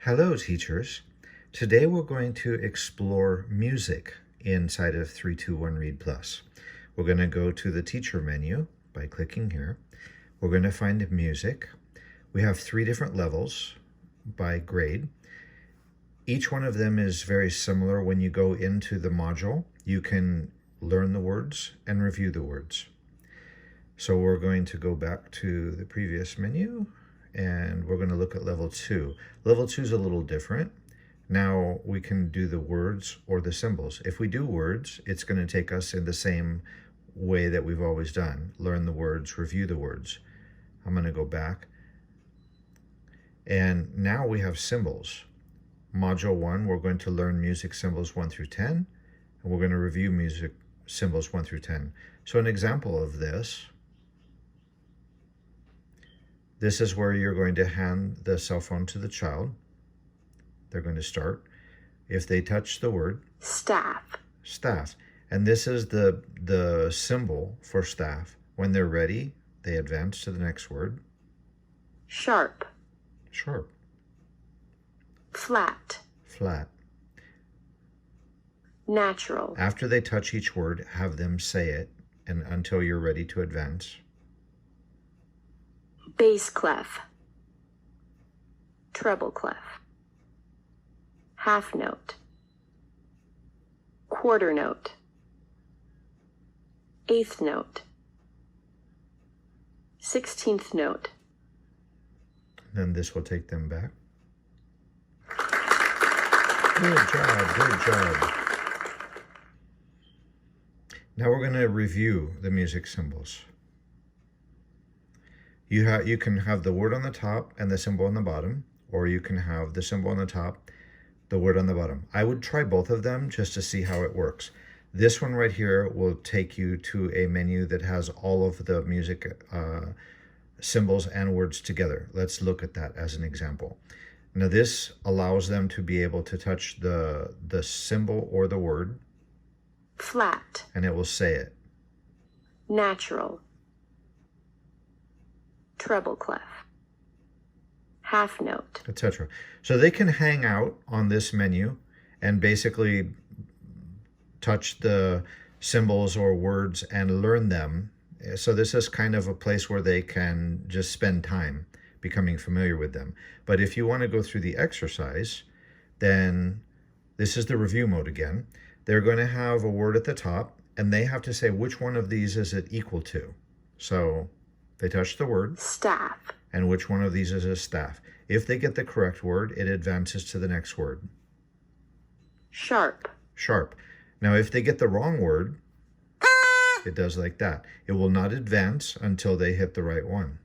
Hello, teachers. Today we're going to explore music inside of 321 Read Plus. We're going to go to the teacher menu by clicking here. We're going to find music. We have 3 different levels by grade. Each one of them is very similar. When you go into the module, you can learn the words and review the words. So we're going to go back to the previous menu and we're going to look at level 2. Level 2 is a little different. Now we can do the words or the symbols. If we do words, it's going to take us in the same way that we've always done. Learn the words, review the words. I'm going to go back. And now we have symbols. Module 1, we're going to learn music symbols 1 through 10. And we're going to review music symbols 1 through 10. So an example of this is where you're going to hand the cell phone to the child. They're going to start. If they touch the word staff, and this is the symbol for staff. When they're ready, they advance to the next word. sharp, flat, natural. After they touch each word, have them say it and until you're ready to advance. Bass clef, treble clef, half note, quarter note, eighth note, 16th note. Then this will take them back. Good job. Now we're going to review the music symbols. You can have the word on the top and the symbol on the bottom, or you can have the symbol on the top, the word on the bottom. I would try both of them just to see how it works. This one right here will take you to a menu that has all of the music symbols and words together. Let's look at that as an example. Now this allows them to be able to touch the symbol or the word. Flat. And it will say it. Natural. Treble clef, half note, etc. So they can hang out on this menu and basically touch the symbols or words and learn them. So this is kind of a place where they can just spend time becoming familiar with them. But if you want to go through the exercise, then this is the review mode again. They're going to have a word at the top and they have to say which one of these is it equal to. So they touch the word staff, and which one of these is a staff. If they get the correct word, it advances to the next word. Sharp. Now if they get the wrong word, it does like that. It will not advance until they hit the right one.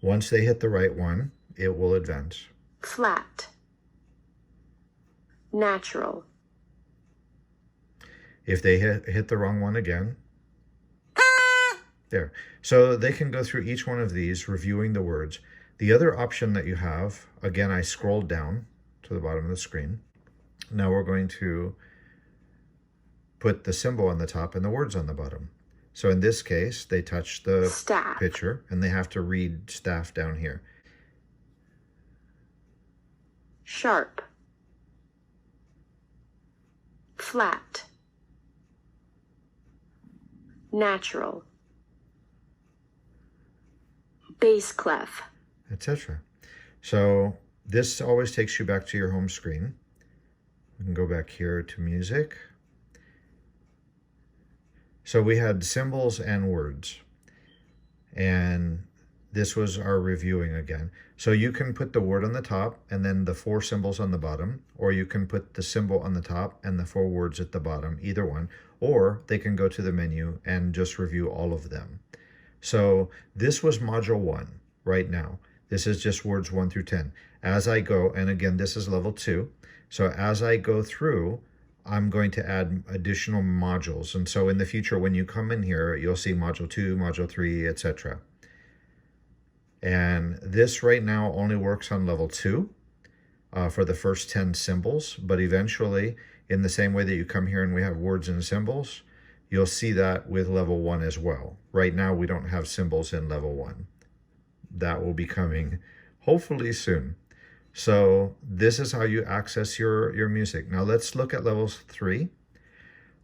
Once they hit the right one, it will advance. Flat. Natural. If they hit the wrong one again, there. So they can go through each one of these, reviewing the words. The other option that you have, again, I scrolled down to the bottom of the screen. Now we're going to put the symbol on the top and the words on the bottom. So in this case, they touch the staff picture and they have to read staff down here. Sharp. Flat. Natural. Bass clef, etc. So this always takes you back to your home screen. We can go back here to music. So we had symbols and words, and this was our reviewing again. So you can put the word on the top and then the 4 symbols on the bottom, or you can put the symbol on the top and the 4 words at the bottom, either one, or they can go to the menu and just review all of them. So this was module 1 right now. This is just words 1 through 10. As I go, and again, this is level 2. So as I go through, I'm going to add additional modules. And so in the future, when you come in here, you'll see module 2, module 3, etc. And this right now only works on level 2 for the first 10 symbols. But eventually, in the same way that you come here and we have words and symbols, you'll see that with level 1 as well. Right now, we don't have symbols in level 1. That will be coming hopefully soon. So this is how you access your music. Now let's look at level 3.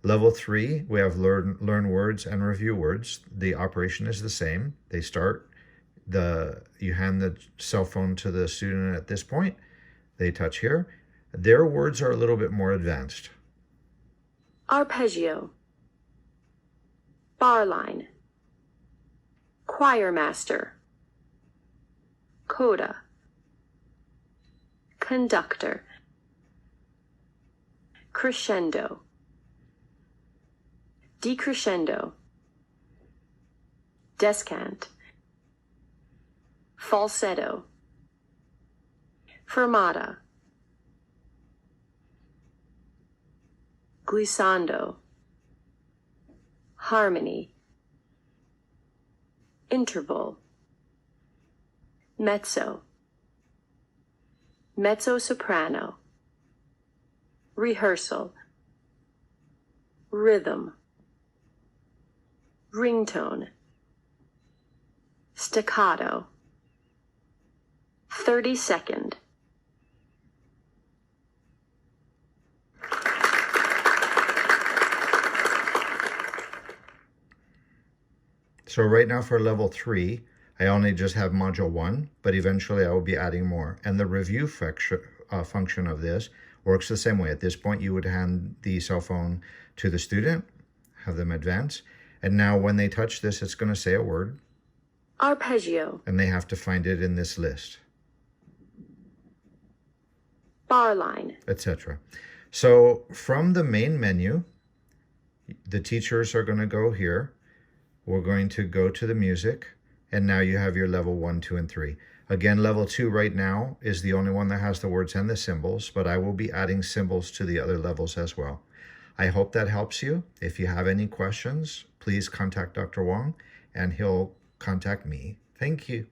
Level 3, we have learn words and review words. The operation is the same. They start, you hand the cell phone to the student at this point. They touch here. Their words are a little bit more advanced. Arpeggio. Bar line. Choir master. Coda. Conductor. Crescendo. Decrescendo. Descant. Falsetto. Fermata. Glissando. Harmony. Interval. Mezzo. Mezzo-soprano. Rehearsal. Rhythm. Ringtone. Staccato. 30-second. So right now for level 3, I only just have module 1, but eventually I will be adding more. And the review function of this works the same way. At this point, you would hand the cell phone to the student, have them advance. And now when they touch this, it's going to say a word. Arpeggio. And they have to find it in this list, Bar line. etc. So from the main menu, the teachers are going to go here. We're going to go to the music. And now you have your level 1, 2, and 3. Again, level 2 right now is the only one that has the words and the symbols, but I will be adding symbols to the other levels as well. I hope that helps you. If you have any questions, please contact Dr. Wong and he'll contact me. Thank you.